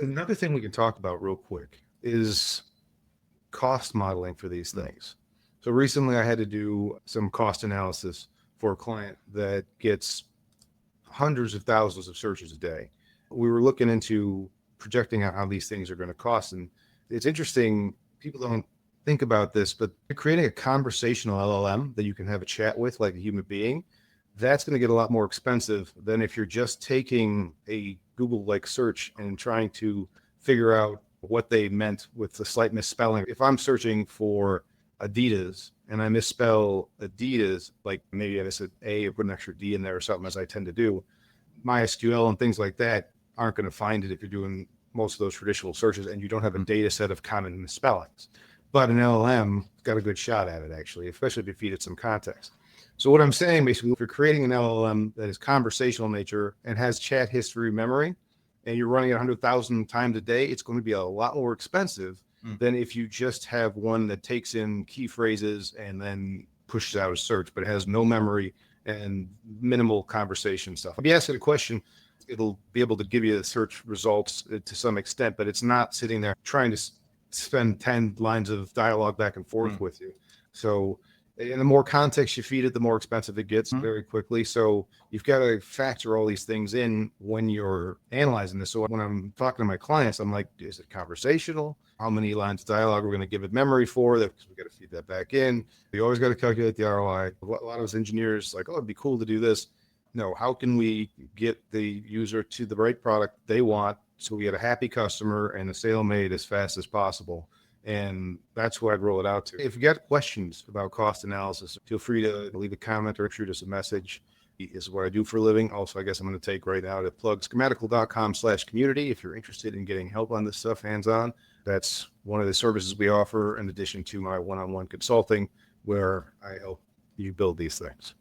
Another thing we can talk about real quick is cost modeling for these things. So recently I had to do some cost analysis for a client that gets hundreds of thousands of searches a day. We were looking into projecting out how these things are going to cost. And it's interesting, people don't think about this, but creating a conversational LLM that you can have a chat with like a human being, that's going to get a lot more expensive than if you're just taking a Google like search and trying to figure out what they meant with the slight misspelling. If I'm searching for Adidas and I misspell Adidas, like maybe I miss an A or put an extra D in there or something, as I tend to do, MySQL and things like that aren't going to find it if you're doing most of those traditional searches and you don't have a data set of common misspellings. But an LLM got a good shot at it, actually, especially if you feed it some context. So what I'm saying, basically, if you're creating an LLM that is conversational in nature and has chat history memory, and you're running it 100,000 times a day, it's going to be a lot more expensive than if you just have one that takes in key phrases and then pushes out a search, but it has no memory and minimal conversation stuff. If you ask it a question, it'll be able to give you the search results to some extent, but it's not sitting there trying to spend 10 lines of dialogue back and forth with you. So, and the more context you feed it, the more expensive it gets very quickly. So you've got to factor all these things in when you're analyzing this. So when I'm talking to my clients, I'm like, is it conversational? How many lines of dialogue we're going to give it memory for? Because we got to feed that back in. You always got to calculate the ROI. A lot of us engineers like, oh, it'd be cool to do this. No, how can we get the user to the right product they want so we get a happy customer and a sale made as fast as possible? And that's what I'd roll it out to. If you got questions about cost analysis, feel free to leave a comment or shoot us a message. This is what I do for a living. Also, I guess I'm going to take right now to plug schematical.com/community. If you're interested in getting help on this stuff hands-on, that's one of the services we offer in addition to my one-on-one consulting where I help you build these things.